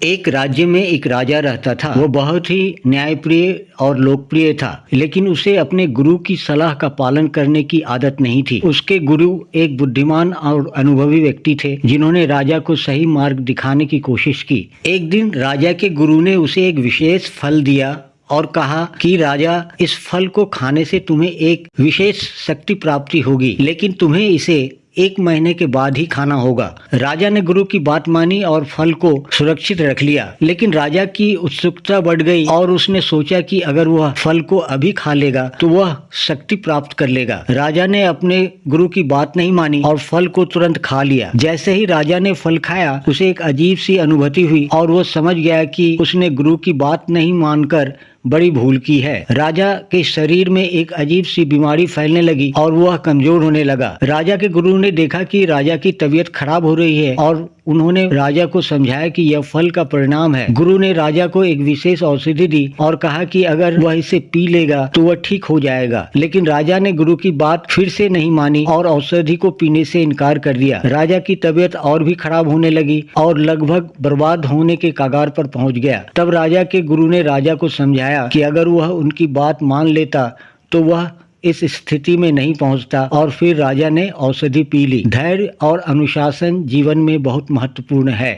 एक राज्य में एक राजा रहता था। वो बहुत ही न्यायप्रिय और लोकप्रिय था, लेकिन उसे अपने गुरु की सलाह का पालन करने की आदत नहीं थी। उसके गुरु एक बुद्धिमान और अनुभवी व्यक्ति थे, जिन्होंने राजा को सही मार्ग दिखाने की कोशिश की। एक दिन राजा के गुरु ने उसे एक विशेष फल दिया और कहा कि राजा, इस फल को खाने से तुम्हें एक विशेष शक्ति प्राप्ति होगी, लेकिन तुम्हें इसे 1 महीने के बाद ही खाना होगा। राजा ने गुरु की बात मानी और फल को सुरक्षित रख लिया, लेकिन राजा की उत्सुकता बढ़ गई और उसने सोचा कि अगर वह फल को अभी खा लेगा तो वह शक्ति प्राप्त कर लेगा। राजा ने अपने गुरु की बात नहीं मानी और फल को तुरंत खा लिया। जैसे ही राजा ने फल खाया, उसे एक अजीब सी अनुभूति हुई और वो समझ गया कि उसने गुरु की बात नहीं मानकर बड़ी भूल की है। राजा के शरीर में एक अजीब सी बीमारी फैलने लगी और वह कमजोर होने लगा। राजा के गुरु ने देखा कि राजा की तबीयत खराब हो रही है और उन्होंने राजा को समझाया कि यह फल का परिणाम है। गुरु ने राजा को एक विशेष औषधि दी और कहा कि अगर वह इसे पी लेगा तो वह ठीक हो जाएगा, लेकिन राजा ने गुरु की बात फिर से नहीं मानी और औषधि को पीने से इनकार कर दिया। राजा की तबीयत और भी खराब होने लगी और लगभग बर्बाद होने के कगार पर पहुंच गया। तब राजा के गुरु ने राजा को समझाया कि अगर वह उनकी बात मान लेता तो वह इस स्थिति में नहीं पहुंचता, और फिर राजा ने औषधि पी ली। धैर्य और अनुशासन जीवन में बहुत महत्वपूर्ण है।